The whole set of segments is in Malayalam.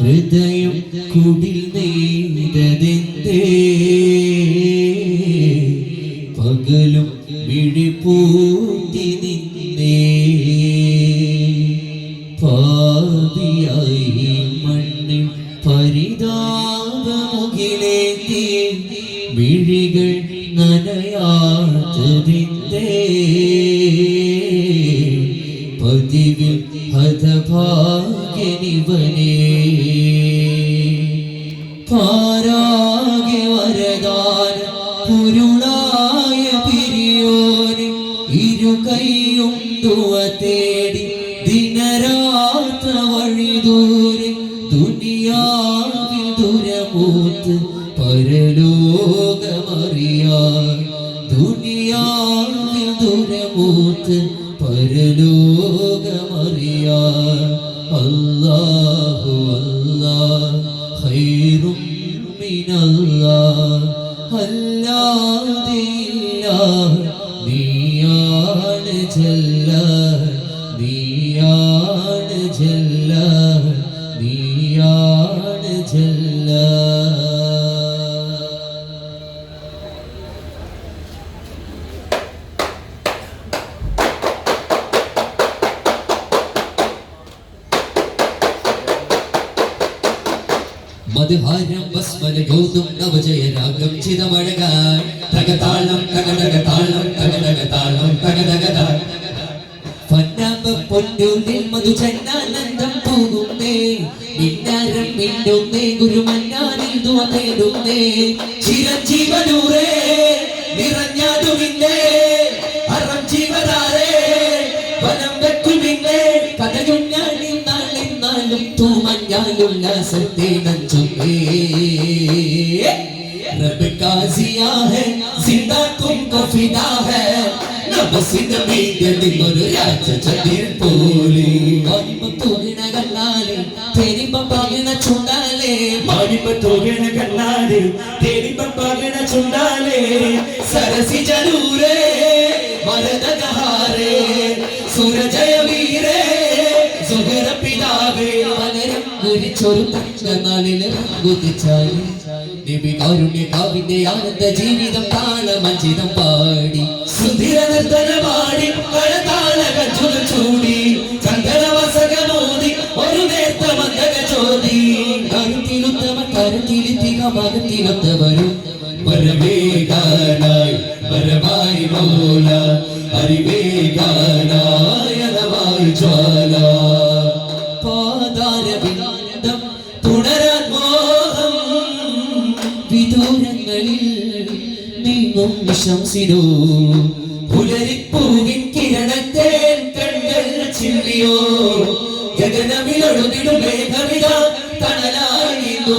ഹൃദയം കുടിൽ നെയ്തതെന്തേ പകലും വിഴിപൂട്ടി നിന്നേ പാപിയായി മണ്ണിൽ പരിതാപമുകിലേന്തി മിഴികൾ നനയാത്തതിന്തേ പതിവിൽ ഹതഭാഗ്യനിവനേ പാരാകെ വരദാന പുരുളായ പിരിയോനെ ഇരു കൈയും ദുവ തേടി ദിനരാത്ര വഴിദൂരെ ദുനിയാവിൽ ദുരമൂത്ത് പരലോകമറിയാൻ ദുനിയാവിൽ ദുരമൂത്ത് പരലോകമറിയാൻ അല്ലാഹു അല്ലാഹ് ഖൈറും മിനല്ലാഹ് അല്ലാഹുവില്ല നീയാണ് ജല്ല നീയാണ് ജല്ല നീയാണ് ജല്ല മധുഹാരം വസ്മലയോതും നവജയരാഗം ചിതമഴകാൻ തകതാളം തകതകതാളം തകതകതാളം തകതകതാൾ പൊന്നാമ്പ പൊന്നൂരിൽ മധുചന്നാനന്ദം പോകുന്നേ മിന്നാരം മിന്നുന്നേ ഗുരുമന്നാനിൽ ദുവ തേടുന്നേ ചിരഞ്ജീവനൂറേ നിറഞ്ഞാടുമിന്നേ അറം ജീവനാരേ വനം വെക്കുമിന്നേ കഥയുഞ്ഞാണിൽ നാളിന്നാലും തൂമഞ്ഞാലുല്ലാസത്തെ നഞ്ചുമേ रब का जिया है जिंदा तुमको फिदा है नबसिद मीदि गुरु राज चदिर पोली मारी बतोगण गल्लाले तेरी बपागण चुंडाले मारी बतोगण गल्लाले तेरी बपागण चुंडाले सरसी जरूरे मरद गहारे सूरजय वीरे സുഹറ പിതാവേ പകരം കുരിച്ചൊരു തങ്കനാളിലെ കുതിച്ചായി നബി കാരുണ്യ കാവിന്റെ ആനന്ദ ജീവിതം താളമഞ്ചിതം പാടി സുന്ദര നർത്തനമാടി കഴതാള കഞ്ചുക ചൂടി ചന്ദ്രവസകമോദി ഒരു നേർത്ത മന്ദക ചോദി കരുത്തിലുത്തമ കരുത്തിലിത്തിക മകത്തിലൊത്തവരും വരവേഗാനായി വരവായി മോല അറിവേഗാനായി അലവായി ജ്വാല പാതാരവിന്ദം തുടരാൻ മോഹം വിദൂരങ്ങളിൽ നീങ്ങും ശംസിനോ പുലരിപ്പൂവിൻ കിരണത്തെ കണ്ണുകൾ ചില്ലിയോ ഗഗനമിലൊഴുകിടും മേഘമിത തണലായിരുന്നു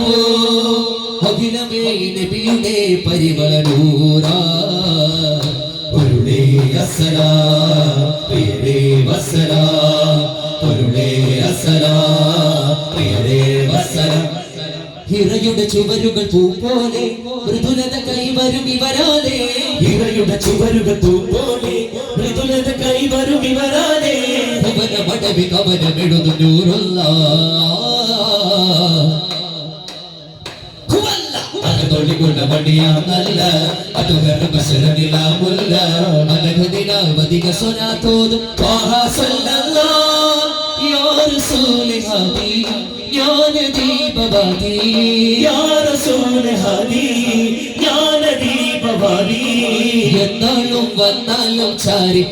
അഖിലമേ നബിയുടെ പരിമളനൂറാ ഒരുളേ അസ്സലാ പ്രിയരേ വസ്സലാ ഒരുളേ അസ്സലാ പ്രിയരേ വസ്സലാ ഹിറയുടെ ചുവരുകൾ പൂപോലെ മൃദുലത കൈവരും ഇവരാലേ ഹിറയുടെ ചുവരുകൾ പൂപോലെ മൃദുലത കൈവരും ഇവരാലേ ഭവന മടവി കവനമെഴുതു ൊളികൊണ്ട മടിയാന്നല്ല അത് വെറുമശരനിലാമുല്ല അനഘദിനാവധിക സ്വനാത്തോതും എന്നാലും വന്നാലും ചാരി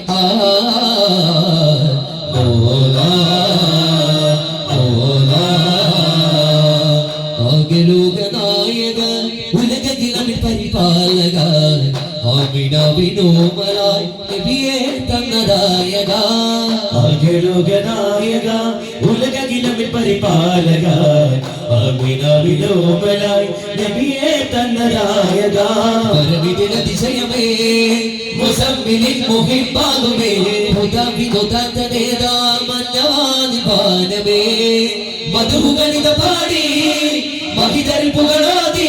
ആകലോകനായക ഉലകിലമിൽ പരിപാലക ആമിനാവിനോമലായി നബിയെ തന്നദായക ആകലോകനായക ഉലകിലമിൽ പരിപാലക ആമിനാവിനോമലായി നബിയെ തന്നദായക വരവിദിന അതിശയമേ മുസമ്മിലിൽ മുഹിബ്ബാകുമേ ഹുദാവിദുദാതനേദാ മന്നവാനിപാനമേ മധുഗണിത പാടി മഹിതർ പുകളാതി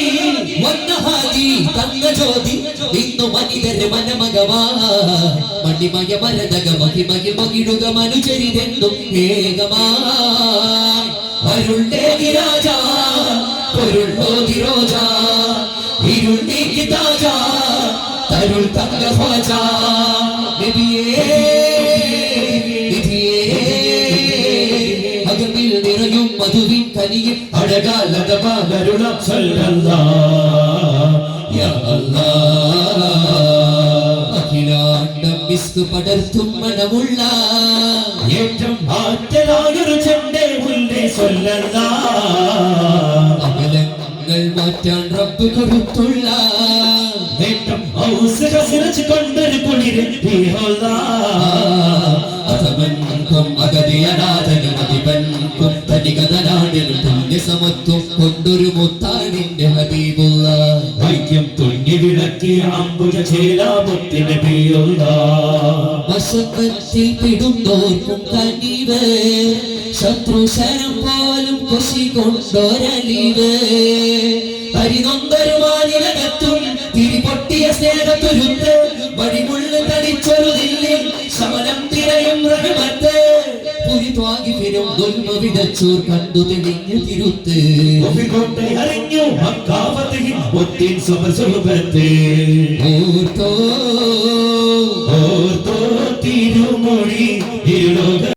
വന്നഹാജി തന്ന ജ്യോതി ഇന്നു മനിതരെ മനമകവാ മണിമയ മരതക മഹിമയ മകിടുക മനുചരിതെന്നും ഏകമാ അരുൾടേകി രാജ പൊരുളോതി റോജ ഇരുൾ നീക്കി താജ തരുൾ തങ്ക ഖ്വാജ നബിയേ അകമിൽ നിറയും മധുവിൻ കനിയിൽ അഴകാലതമാകരുണം സല്ലല്ലാഹ് യാ അല്ലാഹ് അഖിലാണ്ടം മിസ്ക് പടർത്തും മനമുള്ള ഏറ്റവും ആറ്റലായൊരു ചെണ്ടേ മുല്ലേ സല്ലല്ലാഹ് അകലങ്ങൾ മാറ്റാൻ റബ്ബ് കൊടുത്തുള്ള ഏറ്റവും ഔസഖസിറച്ച് കൊണ്ടൊരു കുളിര് അതമൻകും അഗതിയനാഥനും അതിപൻകും തനികതനാടിനും പുണ്യസമത്വം കൊണ്ടൊരു മുത്താണിന്റെ ഹബീബുള്ള വൈദ്യം തുന്നി വിളക്കിയ അമ്പുജ ചേലാമുത്തിന് പിയുള്ള വശത്തിൽ പിടുന്നോർക്കും കനിവ് ശത്രുശരം പോലും കൊശി കൊണ്ടൊരലിവ് പരിനൊന്തൊരു മാനിലകത്തും തിരിപൊട്ടിയ സ്നേഹത്തുരുത്ത് വഴിമുള്ളു തടിച്ചൊരു ദില്ലിൽ ശമനം തിരയും റഹ്മത്ത് പുരിത്വാകിഫിനും ദുൽമ വിതച്ചോർ കണ്ടു തെളിഞ്ഞു തിരുത്ത് അറിഞ്ഞു മക്കാവതയിൽ ഒത്തിൻ സുബർസുബത്ത് ഓർത്തോ ഓർത്തോ തിരുമൊഴി ഇരുലോക